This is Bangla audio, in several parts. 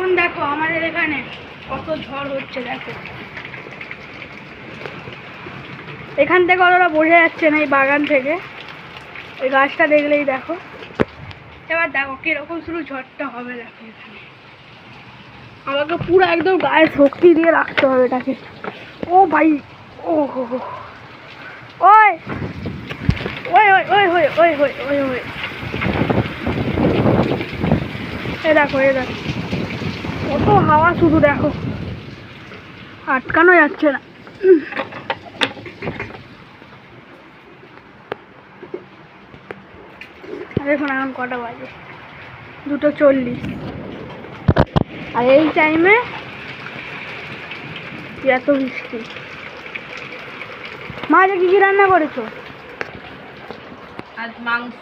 এখন দেখো আমাদের এখানে কত ঝড় হচ্ছে, দেখো এখান থেকে অতটা বোঝা যাচ্ছে না, এই বাগান থেকে এই গাছটা দেখলেই দেখো। এবার দেখো কিরকম শুরু ঝড়টা হবে, দেখো এখানে আমাকে পুরো একদম গায়ে শক্তি দিয়ে রাখতে হবে এটাকে। ও ভাই, ও হো হো, ওই ওই ওই ওই ওই ওই ওই ওই ওই এ দেখো কত হাওয়া শুধু দেখো, আটকানো যাচ্ছে না। দেখুন এখন কটা বাজে, 2:40, আর এই টাইমে এত বৃষ্টি। মা আজ কি কি রান্না করেছো? আজ মাংস,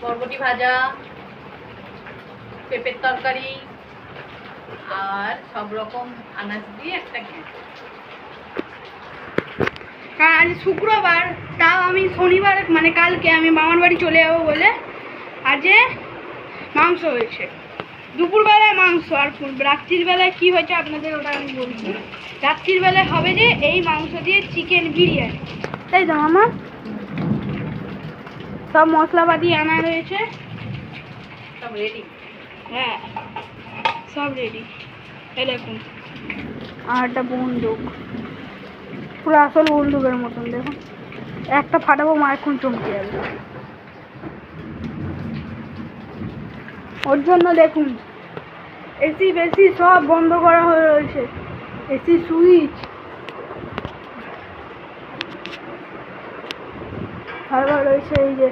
বরবটি ভাজা, পেঁপের তরকারি আর সব রকম আনাজ দিয়ে একটা ঘ্যাট। কারণ আজ শুক্রবার, তাও আমি শনিবার মানে কালকে আমি মামার বাড়ি চলে যাবো বলে আজে মাংস হয়েছে। দুপুরবেলায় মাংস, আর রাত্রির বেলায় কী হয়েছে আপনাদের ওটা আমি বলছি। রাত্রির বেলায় হবে যে এই মাংস দিয়ে চিকেন বিরিয়ানি, তাই তো মামা? সব মশলাপাতি আনা রয়েছে, সব রেডি। হ্যাঁ সব রেডি। এই দেখুন, আর একটা বন্দুক, পুরো আসল বন্দুকের মতন, দেখুন একটা ফাটাবো মা এখন চমকে যাবে। ওর জন্য দেখুন এসি বেসি সব বন্ধ করা হয়ে রয়েছে, এসি সুইচ বারবার রয়েছে। এই যে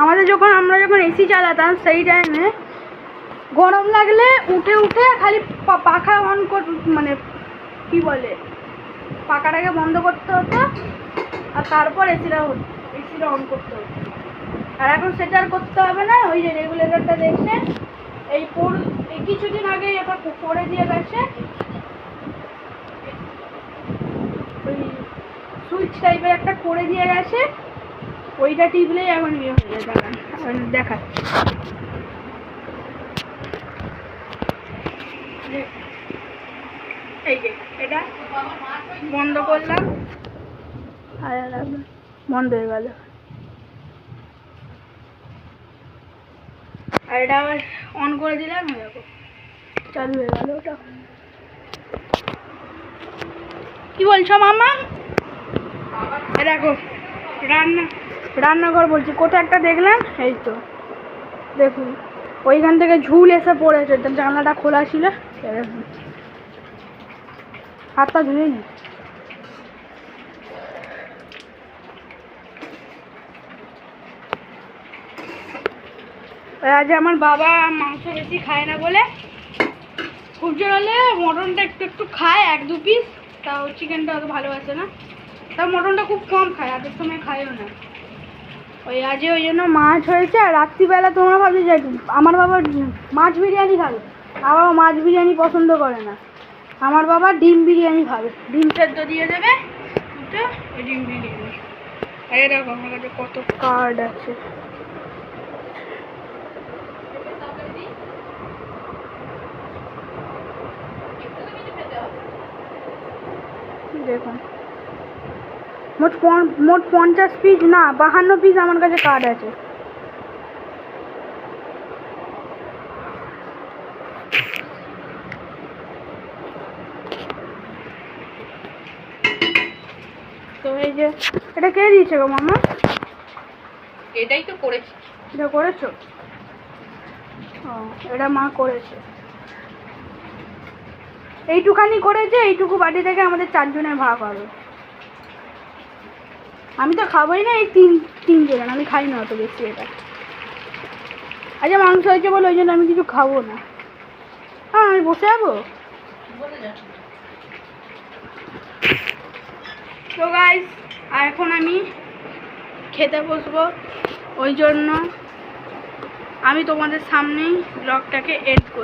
আমরা যখন এসি চালাতাম সেই টাইমে গরম লাগলে উঠে খালি পাখা অন মানে কি বলে, পাখাটাকে বন্ধ করতে হতো আর তারপর এসিটা অন করতে হতো। আর এখন সেটা আর করতে হবে না, ওই যে রেগুলেটরটা দেখছেন এই কিছুদিন আগে এটা করে দিয়ে গেছে, ওই সুইচ টাইপের একটা করে দিয়ে গেছে, ওইটা টিপলেই এখন ইয়ে হয়ে যায়। দাঁড়ান দেখাচ্ছি, এই যে এটা বন্ধ করলাম আর বন্ধ হয়ে গেল, আর এটা আবার অন করে দিলাম, দেখো চালু হয়ে গেল। ওটা কি বলছো মামা? দেখো রান্নাঘর বলছি, কোথায় একটা দেখলাম, এই তো দেখুন ওইখান থেকে ঝুল এসে পড়েছে, জানলাটা খোলা ছিল। হাতটা ধুয়ে নি। আজ আমার বাবা মাংস বেশি খায় না বলে, খুব জোর হলে মটনটা একটু খায়, 1-2 পিস, তাও চিকেনটা অত ভালোবাসে না, তাও মটনটা খুব কম খায়, আগের সময় খায়ও না। আজকে ওই জন্য মাছ হয়েছে। আর রাত্রিবেলা তোমরা ভাবছো যে আমার বাবা মাছ বিরিয়ানি খাবে, আমার বাবা মাছ বিরিয়ানি পছন্দ করে না, আমার বাবা ডিম বিরিয়ানি খাবে, ডিম সেদ্ধ দিয়ে দেবে দুটো, ওই ডিম বিরিয়ানি। আর এরকম আমার কাছে কত কার্ড আছে, দেখুন মোট 50 পিস না 52 পিস আমার কাছে কার্ড আছে। তো এই যে এটা কে দিয়েছে গো মামা? এটাই তো করেছি। এটা করেছো? ও এটা মা করেছে, এইটুখানি করেছে, এইটুকু বাটি থেকে আমাদের 4 জনের ভাগ হবে। আমি তো খাবোই না, এই তিন জন, আমি খাই না অত বেশি এটা। আচ্ছা মাংস হয়েছে বলে ওই জন্য আমি কিছু খাবো না। হ্যাঁ আমি বসে যাবো। তো গাইস আর এখন আমি খেতে বসবো, ওই জন্য আমি তোমাদের সামনেই ব্লগটাকে এন্ড করি।